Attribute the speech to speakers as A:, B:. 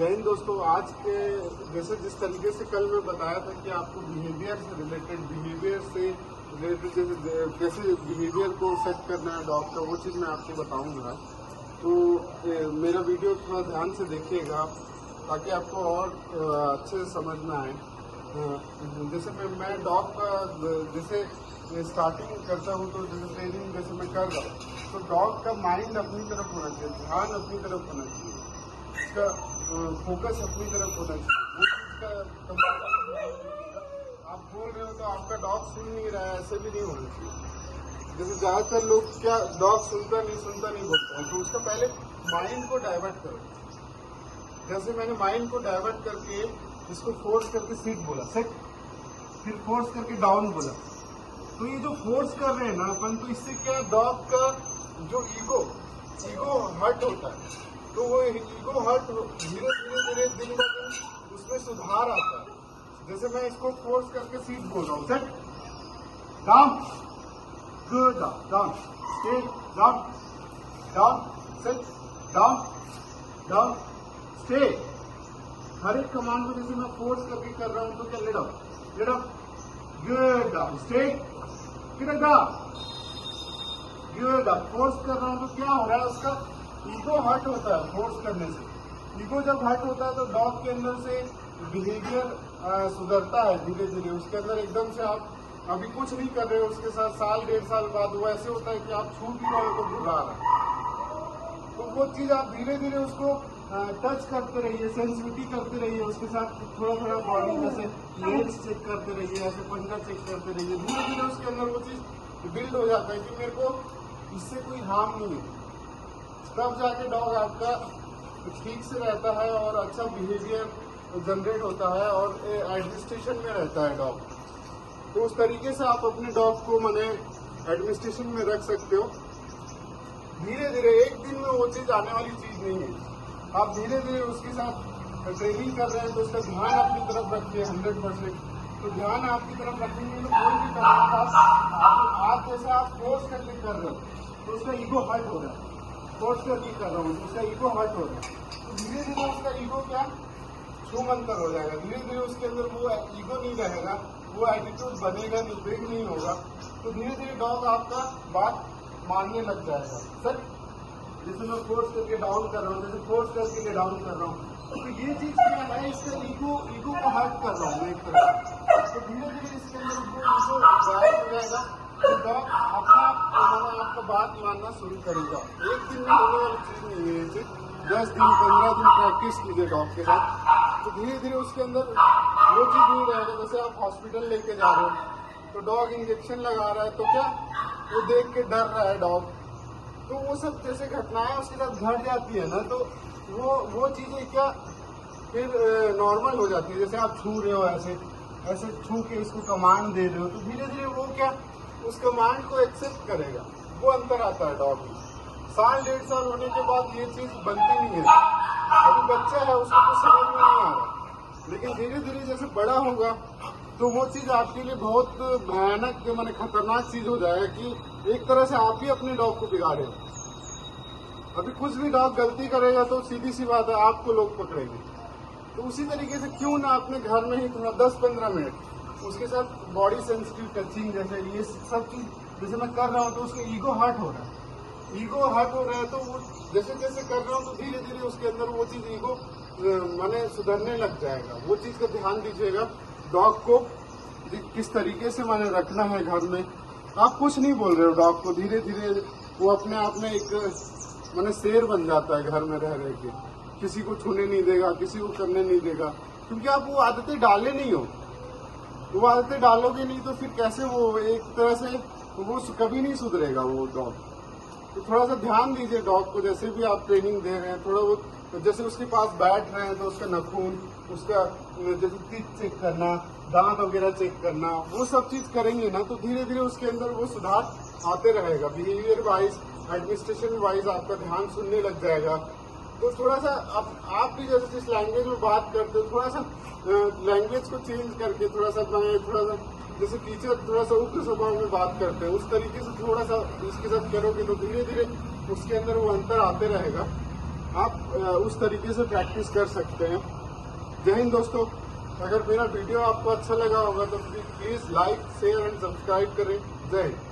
A: जय हिंद दोस्तों। आज के जैसे जिस तरीके से कल मैं बताया था कि आपको बिहेवियर से रिलेटेड कैसे बिहेवियर को सेट करना है डॉग का, वो चीज़ मैं आपको बताऊंगा। तो मेरा वीडियो थोड़ा ध्यान से देखिएगा ताकि आपको और अच्छे से समझ में आए। जैसे मैं डॉग का जैसे स्टार्टिंग करता हूँ तो जैसे ट्रेनिंग जैसे मैं कर रहा हूँ तो डॉग का माइंड अपनी तरफ होना चाहिए, ध्यान अपनी तरफ होना चाहिए, इसका फोकस अपनी तरफ होना चाहिए। वो चीज़ का आप बोल रहे हो तो आपका डॉग सुन नहीं रहा है, ऐसे भी नहीं होना चाहिए। जैसे ज़्यादातर लोग क्या डॉग सुनता नहीं बोलता है, तो उसका पहले माइंड को डाइवर्ट करो। जैसे मैंने माइंड को डाइवर्ट करके इसको फोर्स करके सीट बोला, सेट, फिर फोर्स करके डाउन बोला। तो ये जो फोर्स कर रहे हैं ना अपन, तो इससे क्या डॉग का जो ईगो हर्ट होता है, तो वो ईगो हर्ट धीरे दिन ब दिन उसमें सुधार आता है। जैसे मैं इसको फोर्स करके सीट बोल रहा हूँ, sit, down, good, down, stay, down, down, sit, down, down, stay. हर एक कमांड को जैसे मैं फोर्स करके कर रहा हूँ तो क्या, let up, good, down, stay, good up, force कर रहा हूँ तो क्या हो रहा है, उसका ईगो हर्ट होता है। फोर्स करने से ईगो जब हर्ट होता है तो डॉग के अंदर से बिहेवियर सुधरता है धीरे धीरे। उसके अंदर एकदम से आप अभी कुछ नहीं कर रहे हो, उसके साथ साल डेढ़ साल बाद वो ऐसे होता है कि आप छू भी रहे हो तो बुला रहा है। तो वो चीज आप धीरे धीरे उसको टच करते रहिए, सेंसिटिविटी करते रहिए, उसके साथ थोड़ा बॉडी जैसे लेग्स चेक करते रहिए, ऐसे पंजा चेक करते रहिए। धीरे धीरे उसके अंदर वो चीज बिल्ड हो जाता है कि मेरे को इससे कोई हार्म नहीं है। तब जाके डॉग आपका ठीक से रहता है और अच्छा बिहेवियर जनरेट होता है और एडमिनिस्ट्रेशन में रहता है डॉग। तो उस तरीके से आप अपने डॉग को माने एडमिनिस्ट्रेशन में रख सकते हो। धीरे धीरे एक दिन में वो चीज आने वाली चीज नहीं है। आप धीरे धीरे उसके साथ ट्रेनिंग कर रहे हैं तो उसका ध्यान अपनी तरफ रखिए 100%। तो ध्यान आपकी तरफ रखेंगे तो कोई भी करना आप जैसे आप फोर्स करके कर रहे हो तो उसका ईगो हर्ट हो रहा है, फोर्स करके कर रहा हूँ तो उसका ईगो हर्ट हो रहा है। तो धीरे धीरे उसका ईगो क्या छूमंतर हो जाएगा, धीरे धीरे उसके अंदर वो ईगो नहीं रहेगा, वो एटीट्यूड बनेगा नहीं, ब्रेक नहीं होगा। तो धीरे धीरे डॉग आपका बात मानने लग जाएगा। सर जैसे मैं फोर्स करके डाउन कर रहा हूँ, जैसे फोर्स करके डाउन कर रहा हूँ, तो ये चीज क्या है, इसका ईगो को हर्ट कर रहा हूँ मैं एक तरह से। तो धीरे धीरे इसके अंदर ईगो गायब हो जाएगा, तो डॉग अपना आपका बात मानना शुरू करेगा। एक दिन में होने वाली चीज नहीं है, ये 10 दिन 15 दिन प्रैक्टिस कीजिए डॉग के साथ, तो धीरे धीरे उसके अंदर वो चीज नहीं रहेगा। जैसे आप हॉस्पिटल लेके जा रहे हो तो डॉग इंजेक्शन लगा रहा है तो क्या वो देख के डर रहा है डॉग, तो वो सब जैसे घटनाएं उसके साथ घट जाती है ना, तो वो चीजें क्या फिर नॉर्मल हो जाती है। जैसे आप छू रहे हो, ऐसे छू के इसको कमांड दे रहे हो, तो धीरे धीरे वो क्या उस कमांड को एक्सेप्ट करेगा। वो अंतर आता है डॉग में। साल डेढ़ साल होने के बाद ये चीज बनती नहीं है। अभी बच्चा है, उसको कुछ समझ में नहीं आ रहा, लेकिन धीरे धीरे जैसे बड़ा होगा तो वो चीज आपके लिए बहुत भयानक माने खतरनाक चीज हो जाएगा कि एक तरह से आप ही अपने डॉग को बिगाड़े। अभी कुछ भी डॉग गलती करेगा तो सीधी सी बात है आपको लोग पकड़ेंगे। तो उसी तरीके से क्यों ना अपने घर में ही थोड़ा 10-15 मिनट उसके साथ बॉडी सेंसिटिव टचिंग जैसे ये सब चीज जैसे मैं कर रहा हूँ तो उसका ईगो हर्ट हो रहा है, तो वो जैसे जैसे कर रहा हूँ तो धीरे धीरे उसके अंदर वो चीज ईगो माने सुधरने लग जाएगा। वो चीज का ध्यान दीजिएगा, डॉग को किस तरीके से माने रखना है घर में। आप कुछ नहीं बोल रहे हो डॉग को, धीरे धीरे वो अपने आप में एक माने शेर बन जाता है घर में रह के। किसी को छूने नहीं देगा, किसी को करने नहीं देगा, क्योंकि आप वो आदतें डाले नहीं हो। वो आदतें डालोगे नहीं तो फिर कैसे वो एक तरह से वो कभी नहीं सुधरेगा वो डॉग। तो थोड़ा सा ध्यान दीजिए डॉग को, जैसे भी आप ट्रेनिंग दे रहे हैं थोड़ा वो जैसे उसके पास बैठ रहे हैं तो उसका नाखून, उसका जैसे टीथ चेक करना, दांत वगैरह चेक करना, वो सब चीज करेंगे ना तो धीरे धीरे उसके अंदर वो सुधार आते रहेगा। बिहेवियर वाइज, एडमिनिस्ट्रेशन वाइज आपका ध्यान सुनने लग जाएगा। तो थोड़ा सा आप भी जैसे जिस लैंग्वेज में बात करते हो थोड़ा सा लैंग्वेज को चेंज करके थोड़ा सा जैसे टीचर थोड़ा सा उग्र स्वभाव में बात करते हैं उस तरीके से थोड़ा सा इसके साथ करोगे तो धीरे धीरे उसके अंदर वो अंतर आते रहेगा। आप उस तरीके से प्रैक्टिस कर सकते हैं। जय हिंद दोस्तों। अगर मेरा वीडियो आपको अच्छा लगा होगा तो please like share and subscribe करें। जय हिंद।